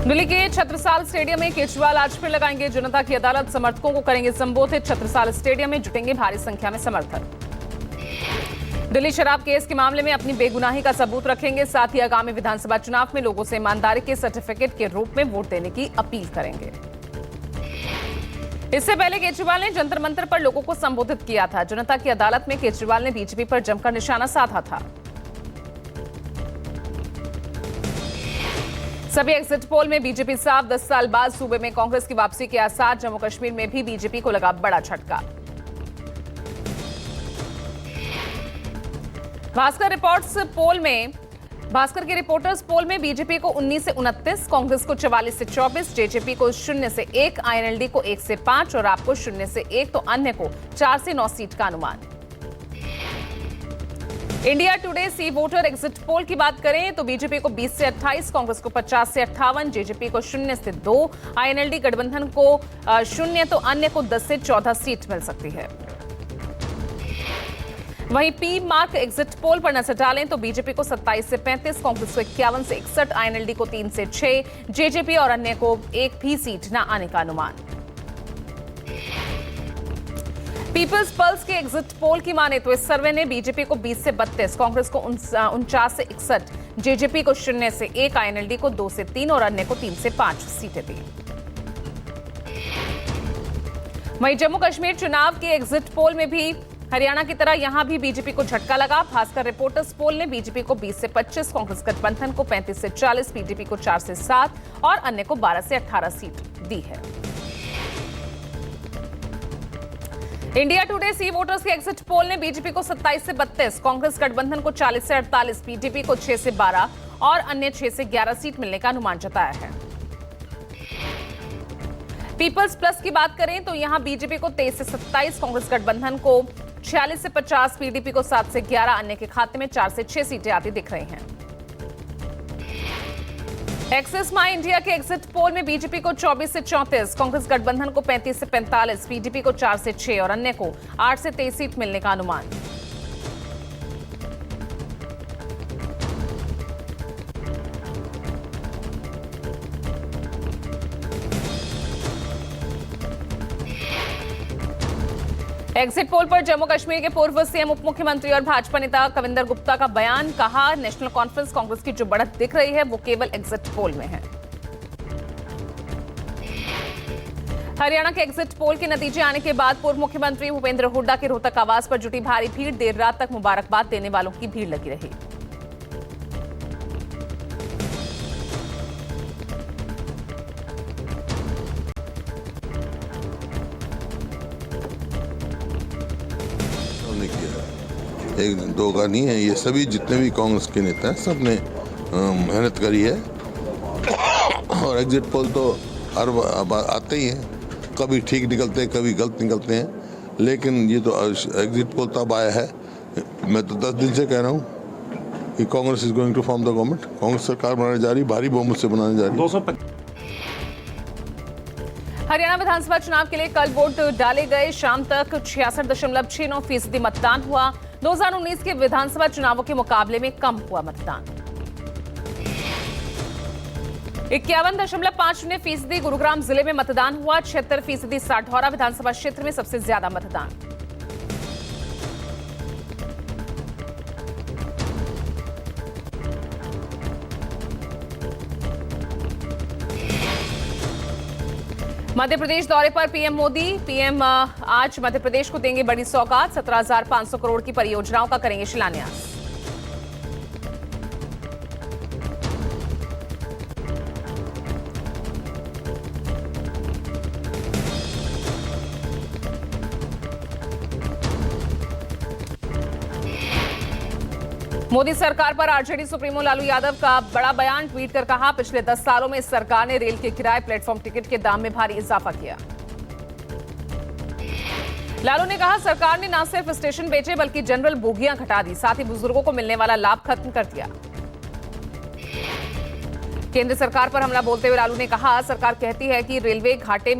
दिल्ली के छत्रसाल स्टेडियम में केजरीवाल आज फिर लगाएंगे जनता की अदालत। समर्थकों को करेंगे संबोधित। छत्रसाल स्टेडियम में जुटेंगे भारी संख्या में समर्थक। दिल्ली शराब केस के मामले में अपनी बेगुनाही का सबूत रखेंगे। साथ ही आगामी विधानसभा चुनाव में लोगों से ईमानदारी के सर्टिफिकेट के रूप में वोट देने की अपील करेंगे। इससे पहले केजरीवाल ने जंतर मंतर पर लोगों को संबोधित किया था। जनता की अदालत में केजरीवाल ने बीजेपी पर जमकर निशाना साधा था। सभी एग्जिट पोल में बीजेपी साफ। 10 साल बाद सूबे में कांग्रेस की वापसी के आसार। जम्मू कश्मीर में भी बीजेपी को लगा बड़ा झटका। भास्कर के रिपोर्टर्स पोल में बीजेपी को 19 से 29, कांग्रेस को 44 से 24, जेजेपी को 0 से 1, आईएनएलडी को 1 से 5 और आपको 0 से 1 तो अन्य को 4 से 9 सीट का अनुमान। इंडिया टुडे सी वोटर एग्जिट पोल की बात करें तो बीजेपी को 20 से 28, कांग्रेस को 50 से 58, जेजेपी को 0 से 2, आईएनएलडी गठबंधन को 0 तो अन्य को 10 से 14 सीट मिल सकती है। वहीं पी मार्क एग्जिट पोल पर नजर डालें तो बीजेपी को 27 से 35, कांग्रेस को 51 से 61, आईएनएलडी को 3 से 6, जेजेपी और अन्य को एक भी सीट न आने का अनुमान। पीपल्स पल्स के एग्जिट पोल की माने तो इस सर्वे ने बीजेपी को 20 से 32, कांग्रेस को 49 से 61, जेजेपी को 0 से 1, आईएनएलडी को 2 से 3 और अन्य को 3 से 5 सीटें दी। वहीं जम्मू कश्मीर चुनाव के एग्जिट पोल में भी हरियाणा की तरह यहां भी बीजेपी को झटका लगा। भास्कर रिपोर्टर्स पोल ने बीजेपी को 20 से 25, कांग्रेस गठबंधन को 35 से 40, पीडीपी को 4 से 7 और अन्य को 12 से 18 सीट दी है। इंडिया टुडे सी वोटर्स के एग्जिट पोल ने बीजेपी को 27 से 32, कांग्रेस गठबंधन को 40 से 48, पीडीपी को 6 से 12 और अन्य 6 से 11 सीट मिलने का अनुमान जताया है। पीपल्स प्लस की बात करें तो यहां बीजेपी को 23 से 27, कांग्रेस गठबंधन को 46 से 50, पीडीपी को 7 से 11, अन्य के खाते में 4 से 6 सीटें आती दिख रही हैं। एक्सिस माई इंडिया के एग्जिट पोल में बीजेपी को 24 से 34, कांग्रेस गठबंधन को 35 से 45, पीडीपी को 4 से 6 और अन्य को 8 से 23 सीट मिलने का अनुमान। एग्जिट पोल पर जम्मू कश्मीर के पूर्व सीएम उप मुख्यमंत्री और भाजपा नेता कविंदर गुप्ता का बयान। कहा, नेशनल कॉन्फ्रेंस कांग्रेस की जो बढ़त दिख रही है वो केवल एग्जिट पोल में है। हरियाणा के एग्जिट पोल के नतीजे आने के बाद पूर्व मुख्यमंत्री भूपेंद्र हुड्डा के रोहतक आवास पर जुटी भारी भीड़। देर रात तक मुबारकबाद देने वालों की भीड़ लगी रही। एक दो का नहीं है, ये सभी जितने भी कांग्रेस के नेता हैं सब ने मेहनत करी है और एग्जिट पोल तो हर आते ही हैं, कभी ठीक निकलते हैं कभी गलत निकलते हैं, लेकिन ये तो एग्जिट पोल तब आया है। मैं तो 10 दिन से कह रहा हूँ कि Congress is going to form the government. Congress सरकार बनाने जा रही, भारी बहुमत से बनाने जा रही। हरियाणा विधानसभा चुनाव के लिए कल वोट डाले गए। शाम तक 66.69% मतदान हुआ। 2019 के विधानसभा चुनावों के मुकाबले में कम हुआ मतदान। 51.50% गुरुग्राम जिले में मतदान हुआ। 76% साढौरा विधानसभा क्षेत्र में सबसे ज्यादा मतदान। मध्य प्रदेश दौरे पर पीएम मोदी। पीएम आज मध्य प्रदेश को देंगे बड़ी सौगात। 17,500 करोड़ की परियोजनाओं का करेंगे शिलान्यास। मोदी सरकार पर आरजेडी सुप्रीमो लालू यादव का बड़ा बयान। ट्वीट कर कहा, पिछले 10 सालों में इस सरकार ने रेल के किराए, प्लेटफॉर्म टिकट के दाम में भारी इजाफा किया। लालू ने कहा, सरकार ने न सिर्फ स्टेशन बेचे बल्कि जनरल बोगियां घटा दी, साथ ही बुजुर्गों को मिलने वाला लाभ खत्म कर दिया। केंद्र सरकार पर हमला बोलते हुए लालू ने कहा, सरकार कहती है कि रेलवे घाटे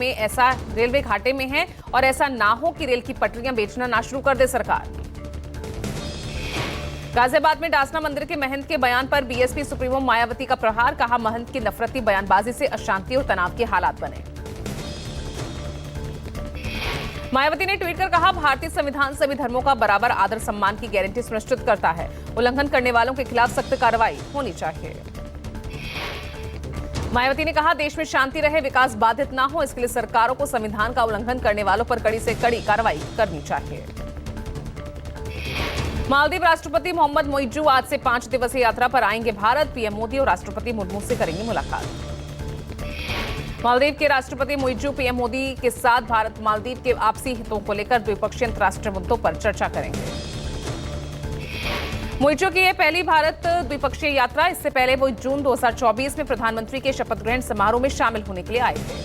में है और ऐसा ना हो कि रेल की पटरियां बेचना ना शुरू कर दे सरकार। गाजियाबाद में डासना मंदिर के महंत के बयान पर बीएसपी सुप्रीमो मायावती का प्रहार, कहा महंत की नफरती बयानबाजी से अशांति और तनाव के हालात बने। मायावती ने ट्वीट कर कहा, भारतीय संविधान सभी धर्मों का बराबर आदर सम्मान की गारंटी सुनिश्चित करता है। उल्लंघन करने वालों के खिलाफ सख्त कार्रवाई होनी चाहिए। मायावती ने कहा, देश में शांति रहे, विकास बाधित ना हो, इसके लिए सरकारों को संविधान का उल्लंघन करने वालों पर कड़ी से कड़ी कार्रवाई करनी चाहिए। मालदीव राष्ट्रपति मोहम्मद मोइज्जू आज से 5 दिवसीय यात्रा पर आएंगे भारत। पीएम मोदी और राष्ट्रपति मुर्मू से करेंगे मुलाकात। मालदीव के राष्ट्रपति मोइज्जू पीएम मोदी के साथ भारत मालदीव के आपसी हितों को लेकर द्विपक्षीय अंतर्राष्ट्रीय मुद्दों पर चर्चा करेंगे। मोइज्जू की यह पहली भारत द्विपक्षीय यात्रा। इससे पहले वो जून 2024 में प्रधानमंत्री के शपथ ग्रहण समारोह में शामिल होने के लिए आए थे।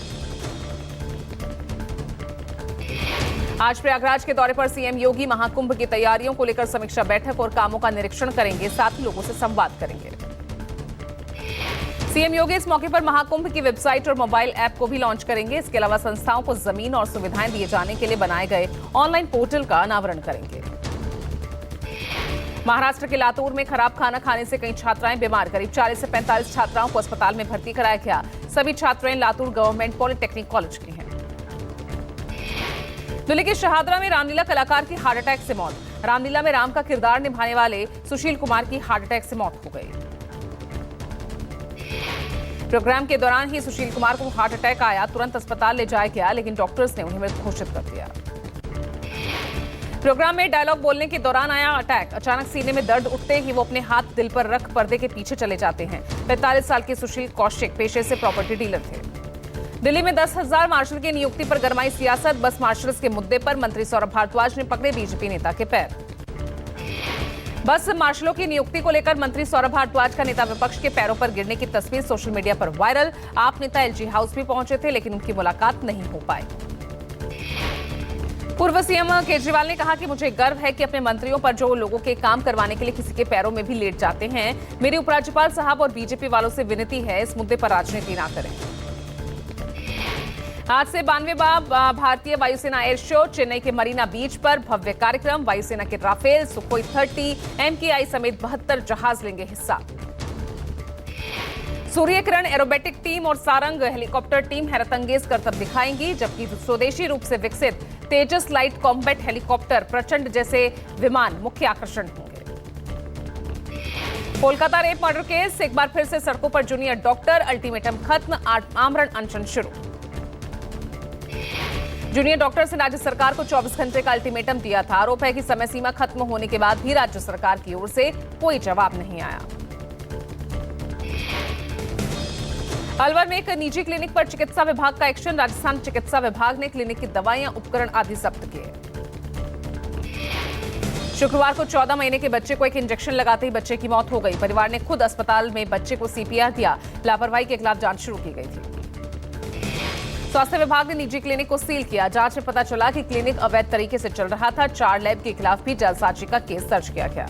आज प्रयागराज के दौरे पर सीएम योगी महाकुंभ की तैयारियों को लेकर समीक्षा बैठक और कामों का निरीक्षण करेंगे, साथ ही लोगों से संवाद करेंगे। सीएम योगी इस मौके पर महाकुंभ की वेबसाइट और मोबाइल ऐप को भी लॉन्च करेंगे। इसके अलावा संस्थाओं को जमीन और सुविधाएं दिए जाने के लिए बनाए गए ऑनलाइन पोर्टल का अनावरण करेंगे। महाराष्ट्र के लातूर में खराब खाना खाने से कई छात्राएं बीमार, करीब 40 से 45 छात्राओं को अस्पताल में भर्ती कराया गया। सभी छात्राएं लातूर गवर्नमेंट पॉलिटेक्निक कॉलेज की हैं। दिल्ली के शहादरा में रामलीला कलाकार की हार्ट अटैक से मौत। रामलीला में राम का किरदार निभाने वाले सुशील कुमार की हार्ट अटैक से मौत हो गई। प्रोग्राम के दौरान ही सुशील कुमार को हार्ट अटैक आया, तुरंत अस्पताल ले जाया गया, लेकिन डॉक्टर्स ने उन्हें मृत घोषित कर दिया। प्रोग्राम में डायलॉग बोलने के दौरान आया अटैक। अचानक सीने में दर्द उठते ही वो अपने हाथ दिल पर रख पर्दे के पीछे चले जाते हैं। 45 साल के सुशील कौशिक पेशे से प्रॉपर्टी डीलर थे। दिल्ली में 10,000 मार्शल की नियुक्ति पर गरमाई सियासत। बस मार्शल्स के मुद्दे पर मंत्री सौरभ भारद्वाज ने पकड़े बीजेपी नेता के पैर। बस मार्शलों की नियुक्ति को लेकर मंत्री सौरभ भारद्वाज का नेता विपक्ष के पैरों पर गिरने की तस्वीर सोशल मीडिया पर वायरल। आप नेता एलजी हाउस भी पहुंचे थे, लेकिन उनकी मुलाकात नहीं हो पाई। पूर्व सीएम केजरीवाल ने कहा कि मुझे गर्व है कि अपने मंत्रियों पर जो लोगों के काम करवाने के लिए किसी के पैरों में भी लेट जाते हैं। मेरे उपराज्यपाल साहब और बीजेपी वालों से विनती है, इस मुद्दे पर राजनीति ना करें। आज से 92वां भारतीय वायुसेना एयर शो। चेन्नई के मरीना बीच पर भव्य कार्यक्रम। वायुसेना के राफेल, सुखोई 30, MKI समेत 72 जहाज लेंगे हिस्सा। सूर्य किरण एरोबेटिक टीम और सारंग हेलीकॉप्टर टीम हैरतअंगेज करतब दिखाएंगी, जबकि स्वदेशी रूप से विकसित तेजस लाइट कॉम्बैट हेलीकॉप्टर प्रचंड जैसे विमान मुख्य आकर्षण होंगे। कोलकाता रेप मर्डर केस, एक बार फिर से सड़कों पर जूनियर डॉक्टर। अल्टीमेटम खत्म, आमरण अनशन शुरू। जूनियर डॉक्टर्स ने राज्य सरकार को 24 घंटे का अल्टीमेटम दिया था। आरोप है कि समय सीमा खत्म होने के बाद भी राज्य सरकार की ओर से कोई जवाब नहीं आया। अलवर में एक निजी क्लिनिक पर चिकित्सा विभाग का एक्शन। राजस्थान चिकित्सा विभाग ने क्लिनिक की दवाइयां, उपकरण आदि जब्त किए। शुक्रवार को 14 महीने के बच्चे को एक इंजेक्शन लगाते ही बच्चे की मौत हो गई। परिवार ने खुद अस्पताल में बच्चे को CPR दिया। लापरवाही के खिलाफ जांच शुरू की गई थी। स्वास्थ्य विभाग ने निजी क्लिनिक को सील किया। जांच में पता चला कि क्लिनिक अवैध तरीके से चल रहा था। 4 लैब के खिलाफ भी जालसाजी का केस दर्ज किया गया।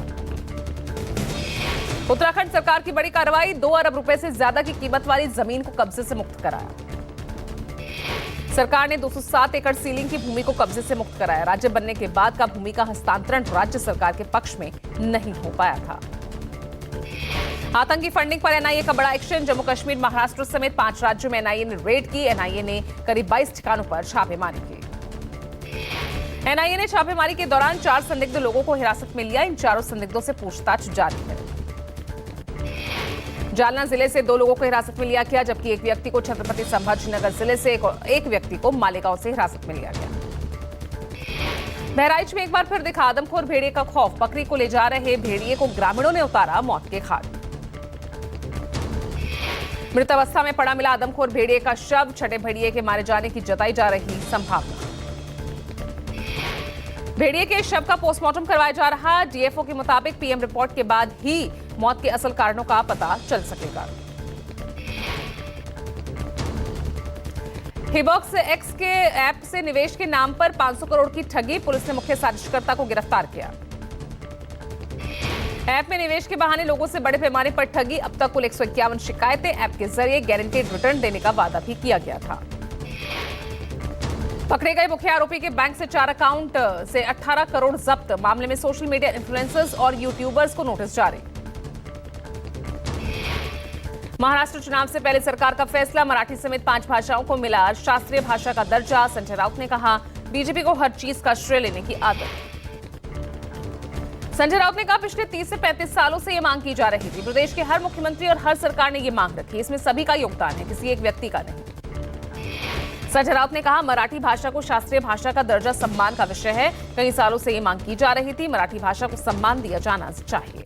उत्तराखंड सरकार की बड़ी कार्रवाई, 2 अरब रुपए से ज्यादा की कीमत वाली जमीन को कब्जे से मुक्त कराया। सरकार ने 207 एकड़ सीलिंग की भूमि को कब्जे से मुक्त कराया। राज्य बनने के बाद का भूमि का हस्तांतरण राज्य सरकार के पक्ष में नहीं हो पाया था। आतंकी फंडिंग पर NIA का बड़ा एक्शन। जम्मू कश्मीर, महाराष्ट्र समेत 5 राज्यों में NIA ने रेड की। NIA ने करीब 22 ठिकानों पर छापेमारी की। NIA ने छापेमारी के दौरान 4 संदिग्ध लोगों को हिरासत में लिया। इन 4 संदिग्धों से पूछताछ जारी है। जालना जिले से 2 लोगों को हिरासत में लिया गया, जबकि एक व्यक्ति को छत्रपति संभाजीनगर जिले से एक व्यक्ति को मालेगांव से हिरासत में लिया गया। बहराइच में एक बार फिर दिखा आदमखोर भेड़िए का खौफ। बकरी को ले जा रहे भेड़िए को ग्रामीणों ने उतारा मौत के घाट। मृत अवस्था में पड़ा मिला आदमखोर भेड़िए का शव। छठे भेड़िए के मारे जाने की जताई जा रही संभावना। भेड़िए के शव का पोस्टमार्टम करवाया जा रहा। DFO के मुताबिक PM रिपोर्ट के बाद ही मौत के असल कारणों का पता चल सकेगा। हिबॉक्स एक्स के ऐप से निवेश के नाम पर 500 करोड़ की ठगी। पुलिस ने मुख्य साजिशकर्ता को गिरफ्तार किया। ऐप में निवेश के बहाने लोगों से बड़े पैमाने पर ठगी। अब तक कुल 151 शिकायतें। ऐप के जरिए गारंटीड रिटर्न देने का वादा भी किया गया था। पकड़े गए मुख्य आरोपी के बैंक से 4 अकाउंट से 18 करोड़ जब्त। मामले में सोशल मीडिया इन्फ्लुएंसर्स और यूट्यूबर्स को नोटिस जारी। महाराष्ट्र चुनाव से पहले सरकार का फैसला, मराठी समेत 5 भाषाओं को मिला शास्त्रीय भाषा का दर्जा। संजय राउत ने कहा, बीजेपी को हर चीज का श्रेय लेने की आदत। संजय राउत ने कहा, पिछले 30 से 35 सालों से ये मांग की जा रही थी। प्रदेश के हर मुख्यमंत्री और हर सरकार ने ये मांग रखी। इसमें सभी का योगदान है, किसी एक व्यक्ति का नहीं। संजय राउत ने कहा, मराठी भाषा को शास्त्रीय भाषा का दर्जा सम्मान का विषय है। कई सालों से ये मांग की जा रही थी। मराठी भाषा को सम्मान दिया जाना चाहिए।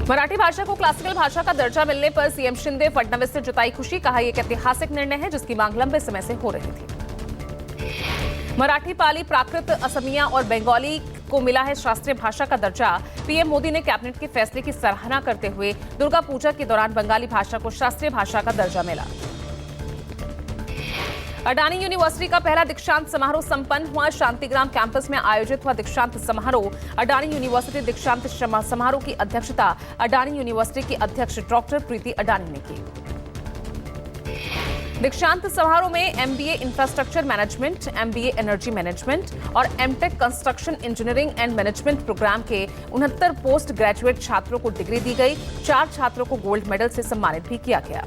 मराठी भाषा को क्लासिकल भाषा का दर्जा मिलने पर सीएम शिंदे फडणवीस से जताई खुशी। कहा, यह एक ऐतिहासिक निर्णय है जिसकी मांग लंबे समय से हो रही थी। मराठी, पाली, प्राकृत, असमिया और बंगाली को मिला है शास्त्रीय भाषा का दर्जा। पीएम मोदी ने कैबिनेट के फैसले की सराहना करते हुए दुर्गा पूजा के दौरान बंगाली भाषा को शास्त्रीय भाषा का दर्जा मिला। अडानी यूनिवर्सिटी का पहला दीक्षांत समारोह संपन्न हुआ। शांतिग्राम कैंपस में आयोजित हुआ दीक्षांत समारोह। अडानी यूनिवर्सिटी दीक्षांत समारोह की अध्यक्षता अडानी यूनिवर्सिटी की अध्यक्ष डॉक्टर प्रीति अडानी ने की। दीक्षांत समारोह में MBA infrastructure management, MBA energy management और MTech construction engineering and management programme के 69 पोस्ट ग्रेजुएट छात्रों को डिग्री दी गई। 4 छात्रों को गोल्ड मेडल से सम्मानित भी किया गया।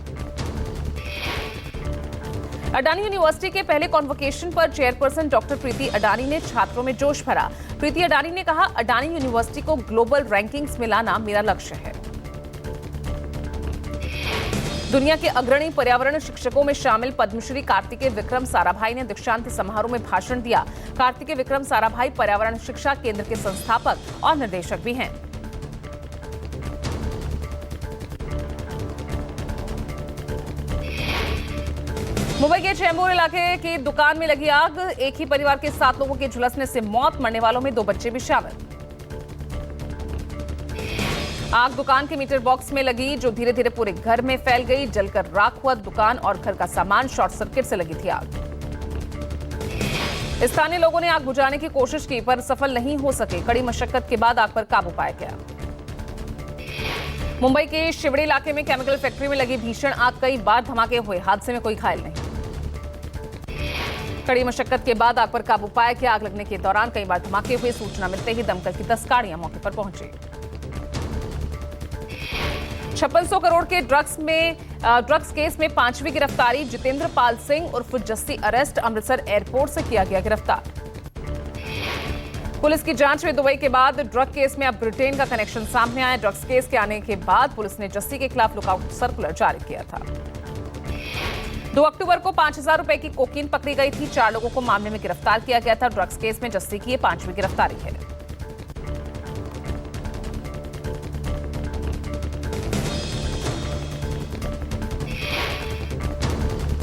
अडानी यूनिवर्सिटी के पहले कॉन्वोकेशन पर चेयरपर्सन डॉक्टर प्रीति अडानी ने छात्रों में जोश भरा। प्रीति अडानी ने कहा, अडानी यूनिवर्सिटी को ग्लोबल रैंकिंग्स में लाना मेरा लक्ष्य है। दुनिया के अग्रणी पर्यावरण शिक्षकों में शामिल पद्मश्री कार्तिकेय विक्रम साराभाई ने दीक्षांत समारोह में भाषण दिया। कार्तिकेय विक्रम साराभाई पर्यावरण शिक्षा केंद्र के संस्थापक और निर्देशक भी हैं। मुंबई के चेंबूर इलाके की दुकान में लगी आग। एक ही परिवार के 7 लोगों के झुलसने से मौत, मरने वालों में 2 बच्चे भी शामिल। आग दुकान के मीटर बॉक्स में लगी, जो धीरे धीरे पूरे घर में फैल गई। जलकर राख हुआ दुकान और घर का सामान। शॉर्ट सर्किट से लगी थी आग। स्थानीय लोगों ने आग बुझाने की कोशिश की पर सफल नहीं हो सके। कड़ी मशक्कत के बाद आग पर काबू पाया गया। मुंबई के शिवड़ी इलाके में केमिकल फैक्ट्री में लगी भीषण आग। कई बार धमाके हुए, हादसे में कोई घायल नहीं। कड़ी मशक्कत के बाद आग पर काबू पाया गया। आग लगने के दौरान कई बार धमाके हुए। सूचना मिलते ही दमकल की 10 गाड़ियां मौके पर पहुंची। 5600 करोड़ के ड्रग्स केस में 5वीं गिरफ्तारी। जितेंद्र पाल सिंह उर्फ जस्सी अरेस्ट। अमृतसर एयरपोर्ट से किया गया गिरफ्तार। पुलिस की जांच में दुबई के बाद ड्रग केस में अब ब्रिटेन का कनेक्शन सामने आया। ड्रग्स केस के आने के बाद पुलिस ने जस्सी के खिलाफ लुकआउट सर्कुलर जारी किया था। 2 अक्टूबर को 5000 रुपए की कोकीन पकड़ी गई थी। 4 लोगों को मामले में गिरफ्तार किया गया था। ड्रग्स केस में जस्सी की ये 5वीं गिरफ्तारी है।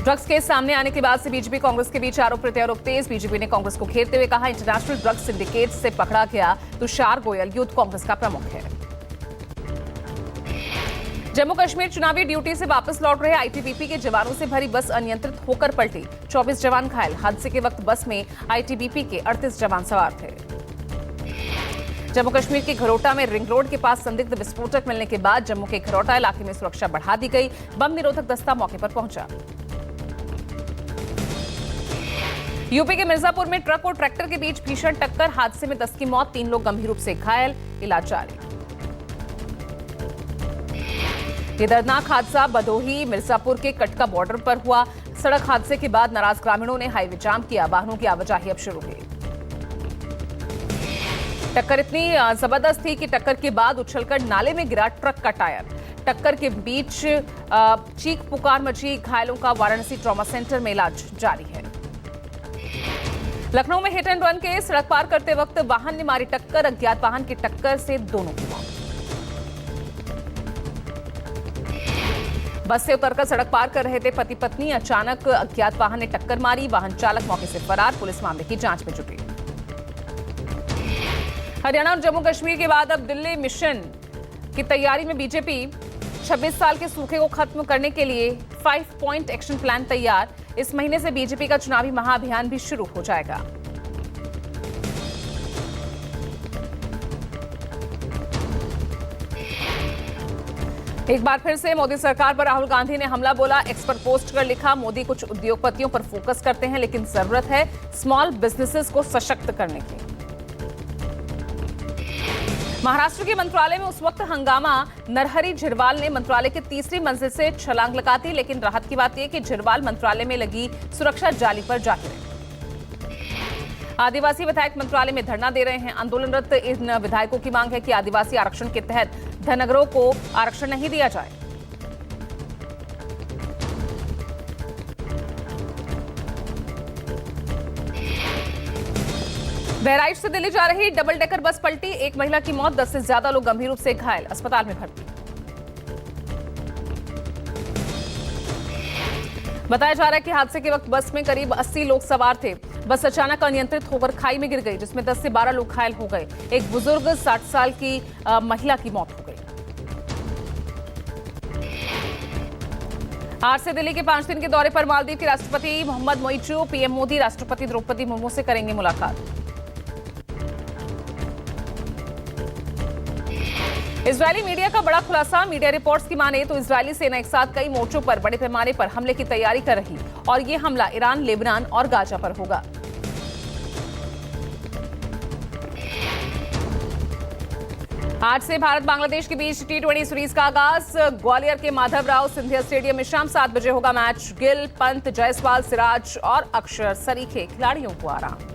ड्रग्स केस सामने आने के बाद से बीजेपी कांग्रेस के बीच आरोप प्रत्यारोप तेज। बीजेपी ने कांग्रेस को घेरते हुए कहा, इंटरनेशनल ड्रग्स सिंडिकेट से पकड़ा गया तुषार गोयल यूथ कांग्रेस का प्रमुख है। जम्मू कश्मीर चुनावी ड्यूटी से वापस लौट रहे आईटीबीपी के जवानों से भरी बस अनियंत्रित होकर पलटी। 24 जवान घायल। हादसे के वक्त बस में आईटीबीपी के 38 जवान सवार थे। जम्मू कश्मीर के घरोटा में रिंग रोड के पास संदिग्ध विस्फोटक मिलने के बाद जम्मू के घरोटा इलाके में सुरक्षा बढ़ा दी गई। बम निरोधक दस्ता मौके पर पहुंचा। यूपी के मिर्जापुर में ट्रक और ट्रैक्टर के बीच भीषण टक्कर। हादसे में 10 की मौत, 3 लोग गंभीर रूप से घायल। इलाज जारी। ये दर्दनाक हादसा भदोही मिर्जापुर के कटका बॉर्डर पर हुआ। सड़क हादसे के बाद नाराज ग्रामीणों ने हाईवे जाम किया। वाहनों की आवाजाही अब शुरू हुई। टक्कर इतनी जबरदस्त थी कि टक्कर के बाद उछलकर नाले में गिरा ट्रक का टायर। टक्कर के बीच चीख पुकार मची। घायलों का वाराणसी ट्रॉमा सेंटर में इलाज जारी है। लखनऊ में हिट एंड रन के सड़क पार करते वक्त वाहन ने मारी टक्कर। अज्ञात वाहन की टक्कर से दोनों की मौत। बस से उतरकर सड़क पार कर रहे थे पति पत्नी। अचानक अज्ञात वाहन ने टक्कर मारी। वाहन चालक मौके से फरार। पुलिस मामले की जांच में जुटी। हरियाणा और जम्मू कश्मीर के बाद अब दिल्ली मिशन की तैयारी में बीजेपी। 26 साल के सूखे को खत्म करने के लिए 5 पॉइंट एक्शन प्लान तैयार। इस महीने से बीजेपी का चुनावी महाअभियान भी शुरू हो जाएगा। एक बार फिर से मोदी सरकार पर राहुल गांधी ने हमला बोला। एक्स पर पोस्ट कर लिखा, मोदी कुछ उद्योगपतियों पर फोकस करते हैं लेकिन जरूरत है स्मॉल बिजनेसेस को सशक्त करने की। महाराष्ट्र के मंत्रालय में उस वक्त हंगामा। नरहरी झिरवाल ने मंत्रालय की तीसरी मंजिल से छलांग लगाती, लेकिन राहत की बात यह कि झिरवाल मंत्रालय में लगी सुरक्षा जाली पर जा गिरे। आदिवासी विधायक मंत्रालय में धरना दे रहे हैं। आंदोलनरत इन विधायकों की मांग है कि आदिवासी आरक्षण के तहत धनगरों को आरक्षण नहीं दिया जाए। बहराइच से दिल्ली जा रही डबल डेकर बस पलटी, एक महिला की मौत, 10 से ज्यादा लोग गंभीर रूप से घायल, अस्पताल में भर्ती। बताया जा रहा है कि हादसे के वक्त बस में करीब 80 लोग सवार थे। बस अचानक अनियंत्रित होकर खाई में गिर गई, जिसमें 10 से 12 लोग घायल हो गए। एक बुजुर्ग 60 साल की महिला की मौत हो गई। आज से दिल्ली के 5 दिन के दौरे पर मालदीव के राष्ट्रपति मोहम्मद मोइजू, पीएम मोदी राष्ट्रपति द्रौपदी मुर्मू से करेंगे मुलाकात। इजरायली मीडिया का बड़ा खुलासा। मीडिया रिपोर्ट्स की माने तो इजरायली सेना एक साथ कई मोर्चों पर बड़े पैमाने पर हमले की तैयारी कर रही और ये हमला ईरान, लेबनान और गाजा पर होगा। आज से भारत बांग्लादेश के बीच T20 सीरीज का आगाज। ग्वालियर के माधवराव सिंधिया स्टेडियम में शाम 7 बजे होगा मैच। गिल, पंत, जायसवाल, सिराज और अक्षर सरीखे खिलाड़ियों को आराम।